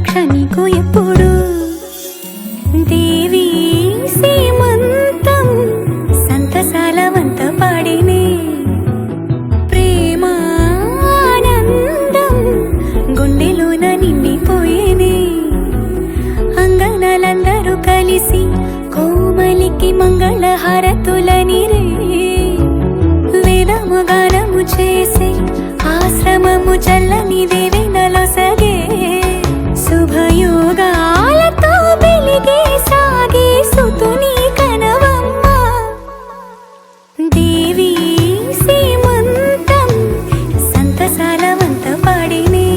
రక్ష నీకు ఎప్పుడు దేవి సీమంతం సంతసాల వంత పాడినే ప్రేమానందం గుండెలోన నిండిపోయేనే అంగనలందరూ కలిసి కోమలికి మంగళ హారతులనిరే వేదము గానము చేసే ఆశ్రమము చల్లని దేవెనలో సగే శుభయోగాలతో వెలిగే సాగే సుతుని కనవమ్మ దేవి సీమంతం సంతసాల వంత పాడినే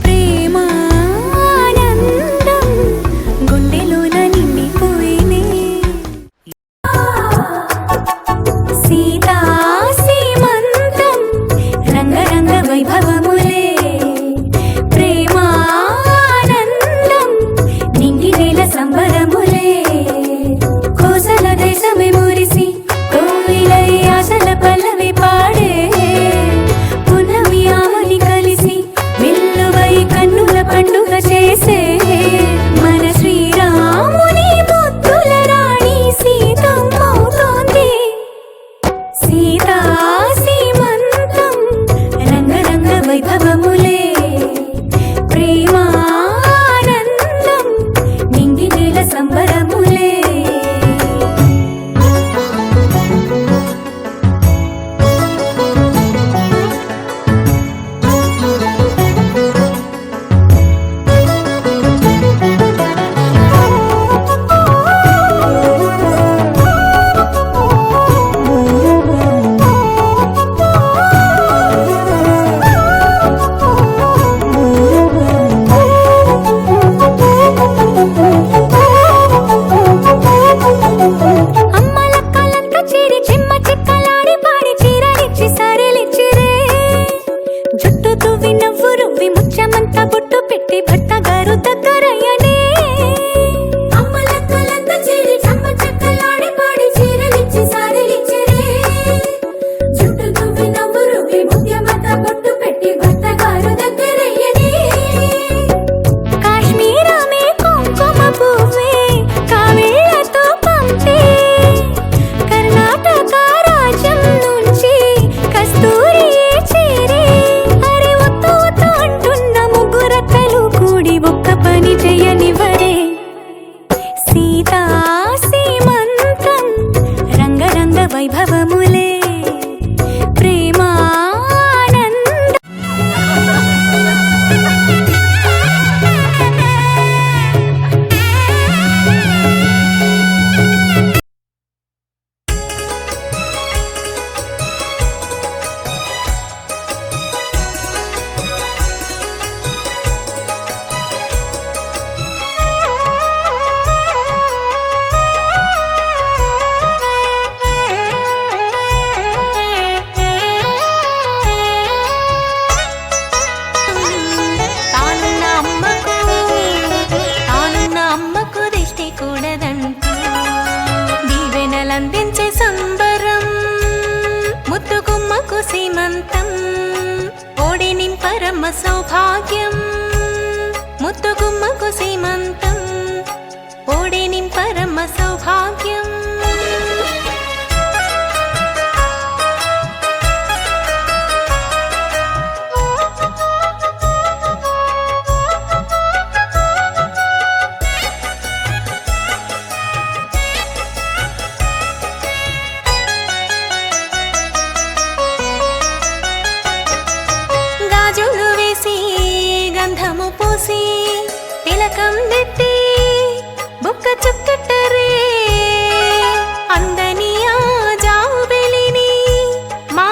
ప్రేమానందం గుండెలోన నిండిపోయినే సీతా సీమంతం రంగరంగ వైభవములే ప్రేమానందం నింగి నేల సంబరములే కోసల దేశమే మురిసి కోవిలై ఆశల పల్లవి పాడే పున్నమి ఆమని కలిసి వెల్లువై కన్నుల పండుగ చేసే మన శ్రీరాముని ముద్దుల రాణి సీతమ్మవుతోంది సీతా సీమంతం రంగరంగ వైభవములే ప్రేమానందం నింగి నేల సంబరములే అమ్మలక్కలంతా చేరి చెమ్మ చిక్కలాడి పాడి చీరలిచ్చి సారెలిచ్చిరే జుట్టు తువ్వి నవ్వు రువ్వి ముచ్చమంతా బొట్టు పెట్టి భర్త గారు దగ్గరయ్యనే అమ్మలక్కలంతా చేరి చెమ్మ చిక్కలాడి పాడి చీరలిచ్చి సారెలిచ్చిరే జుట్టు తువ్వి నవ్వు రువ్వి ముచ్చమంతా బొట్టు పెట్టి భర్త గారు దగ్గరయ్యనే కాశ్మీరమే కుంకుమ పువ్వే కావేళ్లతో పంపే కర్ణాటక రాజ్యం నుంచి కస్తూరియే చేరే అరే ఒత్తు ఒత్తు అంటున్న ముగ్గురక్కలు కూడి ఒక్క పని చేయనివ్వరే సీతా సీమంతం రంగరంగ వైభవములే ప్రేమానందం తానున్న అమ్మకు దిష్టి కూడదంటూ దీవెనలందించే సంబరం ముద్దుగుమ్మకు సీమంతం ఓడి నింపరమ్మ సౌభాగ్యం ముద్దుగుమ్మకు సీమంతం ఓడి నింపరమ్మ సౌభాగ్యం గాజులు వేసి గంధము పూసి తిలకం దిద్ది బుక్క చుక్కటరే అందని ఆ జాబిలిని మా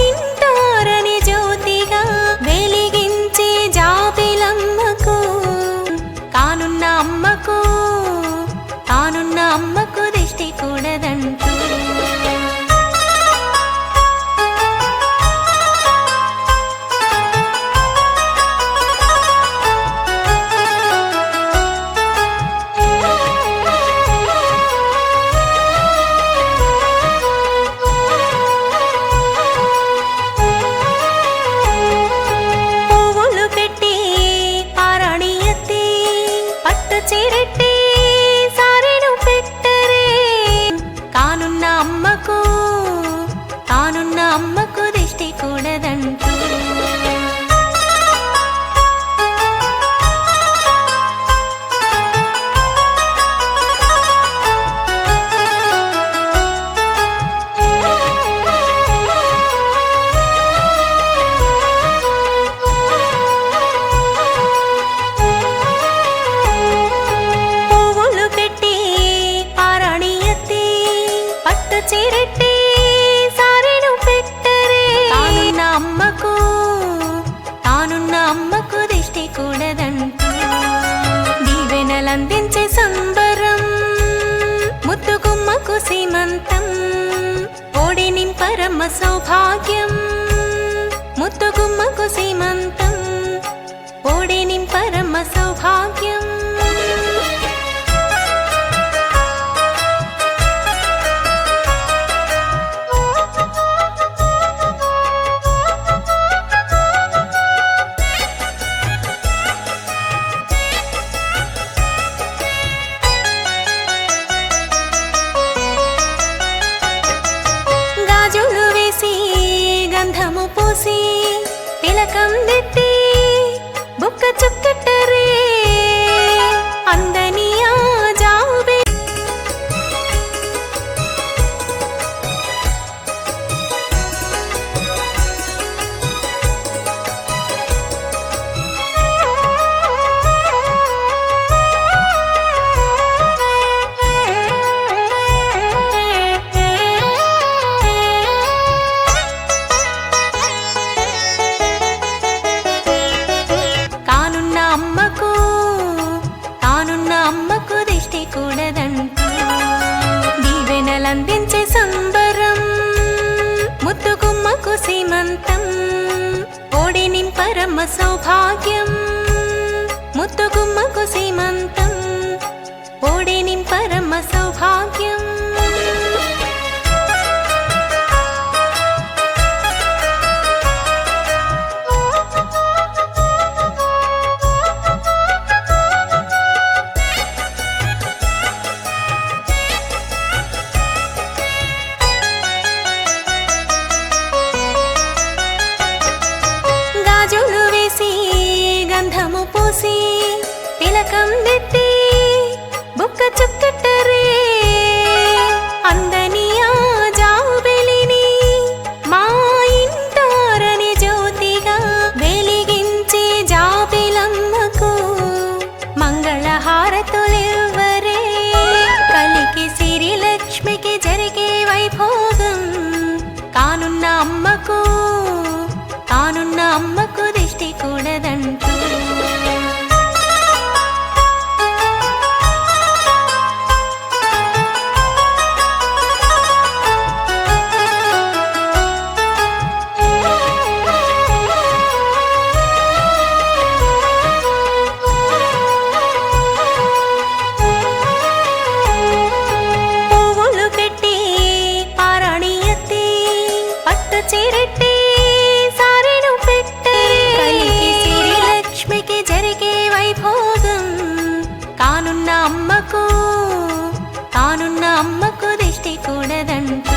ఇంటారని జ్యోతిగా వెలిగించే జాబిలమ్మకు కానున్న అమ్మకు తానున్న అమ్మకు దిష్టి కూడదంటూ కూడదంటూ దీవెనలందించే సంబరం ముద్దుగుమ్మకు సీమంతం ఓడి నింపరమ్మ సౌభాగ్యం ముద్దుగుమ్మకు సీమంతం ఓడి నింపరమ్మ సౌభాగ్యం గాజులు వేసి గంధము పూసి తిలకం దిద్ది బుక్క చుక్కటరే అందని ఆ జాబే అమ్మకు దిష్టి కూడదంటూ దీవెనలందించే సంబరం ముద్దుగుమ్మకు సీమంతం ఓడి నింపరమ్మ సౌభాగ్యం ముద్దుగుమ్మకు సీమంతం ఓడి నింపరమ్మ సౌభాగ్యం గాజులు వేసి గంధము పూసి తిలకం దిద్ది బుక్క చుక్కటరే అందని ఆ జాబెలిని మా ఇంటారని జ్యోతిగా వెలిగించే జాబిలమ్మకు మంగళహారతులివ్వరే కలికి సిరి లక్ష్మికి జరిగే వైభోగం కానున్న అమ్మకు దిష్టి కూడదంటూ పువ్వులు పెట్టి పారాణి ఎత్తి పట్టు చీరెట్టి లక్ష్మికి జరిగే వైభోగం కానున్న అమ్మకు దిష్టి కూడదంటూ